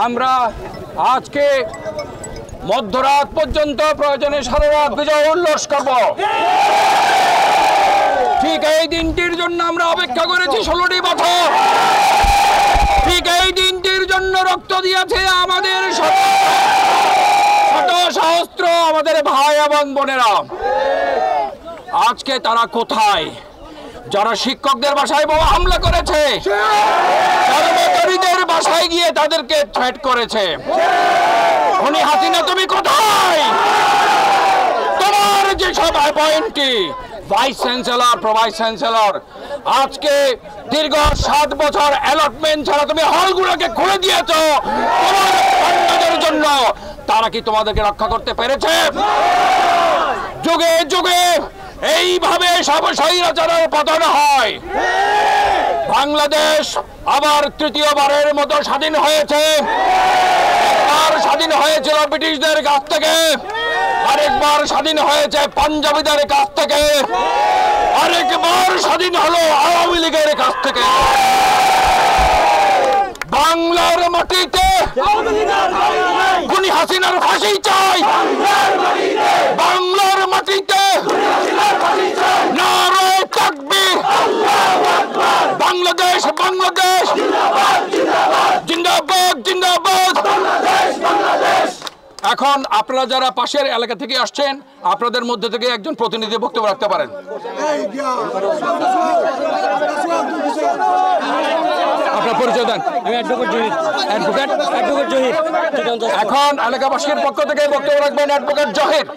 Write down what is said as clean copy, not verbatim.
আমরা আজকে মধ্যরাত পর্যন্ত প্রয়োজনে সারা রাত বিজয় উল্লাস করব। ঠিক এই দিনটির জন্য আমরা অপেক্ষা করেছি 16টি বছর। ঠিক এই দিনটির জন্য রক্ত দিয়েছে আমাদের শত সহস্র আমাদের ভাই এবং বোনেরা। আজকে তারা কোথায়? যারা শিক্ষকদের বাসায় বোমা হামলা করেছে, কর্মচারীদের বাসায় গিয়ে তাদেরকে থ্রেট করেছে। খুনি হাসিনা তুমি কোথায়? তোমার যে সব অ্যাপয়েন্টি ভাইস চ্যান্সেলর, প্রভাইস চ্যান্সেলর, আজকে দীর্ঘ 7 বছর অ্যালটমেন্ট ছাড়া তুমি হলগুলোকে খুলে দিয়েছো তোমাদের জন্য। তারা কি তোমাদেরকে রক্ষা করতে পেরেছে? যুগে যুগে এইভাবে সব স্বৈরাচারের পতন হয়। বাংলাদেশ আবার তৃতীয়বারের মতো স্বাধীন হয়েছে। একবার স্বাধীন হয়েছিল ব্রিটিশদের কাছ থেকে, আরেকবার স্বাধীন হয়েছে পাঞ্জাবিদের কাছ থেকে, আরেকবার স্বাধীন হলো আওয়ামী লীগের কাছ থেকে। বাংলার মাটিতে খুনি হাসিনার ফাঁসি চাই। বাংলার মাটিতে নারে তাকবীর, বাংলাদেশ বাংলাদেশ জিন্দাবাদ জিন্দাবাদ। এখন আপনারা যারা পাশের এলাকা থেকে আসছেন, আপনাদের মধ্যে থেকে একজন প্রতিনিধি বক্তব্য রাখতে পারেন। আপনার পরিচয় দেন। আমি অ্যাডভোকেট জহির। এখন এলাকাবাসীর পক্ষ থেকে বক্তব্য রাখবেন অ্যাডভোকেট জহির।